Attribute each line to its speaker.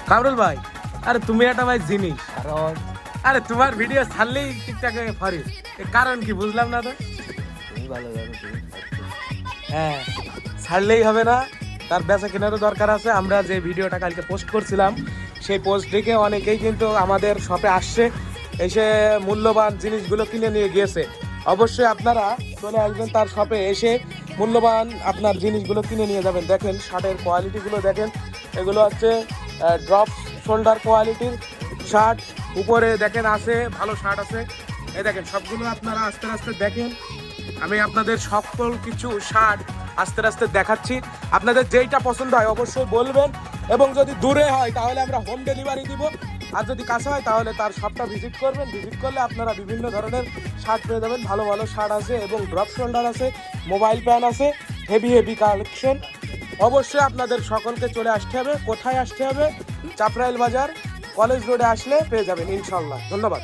Speaker 1: কামরুল ভাই, আরে তুমি একটা ভাই জিনিস।
Speaker 2: কারণ
Speaker 1: আরে তোমার ভিডিও ছাড়লেই টিকটকে ফরিস, এর কারণ কি বুঝলাম না তো।
Speaker 2: তুমি ভালো জানো তুমি।
Speaker 1: হ্যাঁ, ছাড়লেই হবে না, তার বেচা কেনারও দরকার আছে। আমরা যে ভিডিওটা কালকে পোস্ট করছিলাম সেই পোস্ট দেখে অনেকেই কিন্তু আমাদের শপে আসছে, এসে মূল্যবান জিনিসগুলো কিনে নিয়ে গিয়েছে। অবশ্যই আপনারা চলে আসবেন তার শপে, এসে মূল্যবান আপনার জিনিসগুলো কিনে নিয়ে যাবেন। দেখেন শার্টের কোয়ালিটিগুলো দেখেন, এগুলো হচ্ছে ড্রপ শোল্ডার কোয়ালিটির শার্ট। উপরে দেখেন আছে ভালো শার্ট আছে, এই দেখেন সবগুলো আপনারা আস্তে আস্তে দেখেন। আমি আপনাদের সকল কিছু শার্ট আস্তে আস্তে দেখাচ্ছি, আপনাদের যেইটা পছন্দ হয় অবশ্যই বলবেন। এবং যদি দূরে হয় তাহলে আমরা হোম ডেলিভারি দিব, আর যদি কাছে হয় তাহলে তার শপটা ভিজিট করবেন। ভিজিট করলে আপনারা বিভিন্ন ধরনের শার্ট পেয়ে যাবেন, ভালো ভালো শার্ট আছে এবং ড্রপ শোল্ডার আছে, মোবাইল প্যান আছে, হেভি হেভি কালেকশন। অবশ্যই আপনাদের সকলকে চলে আসতে হবে। কোথায় আসতে হবে? চাপরাইল বাজার, কলেজ রোডে আসলে পেয়ে যাবেন ইনশাল্লাহ। ধন্যবাদ।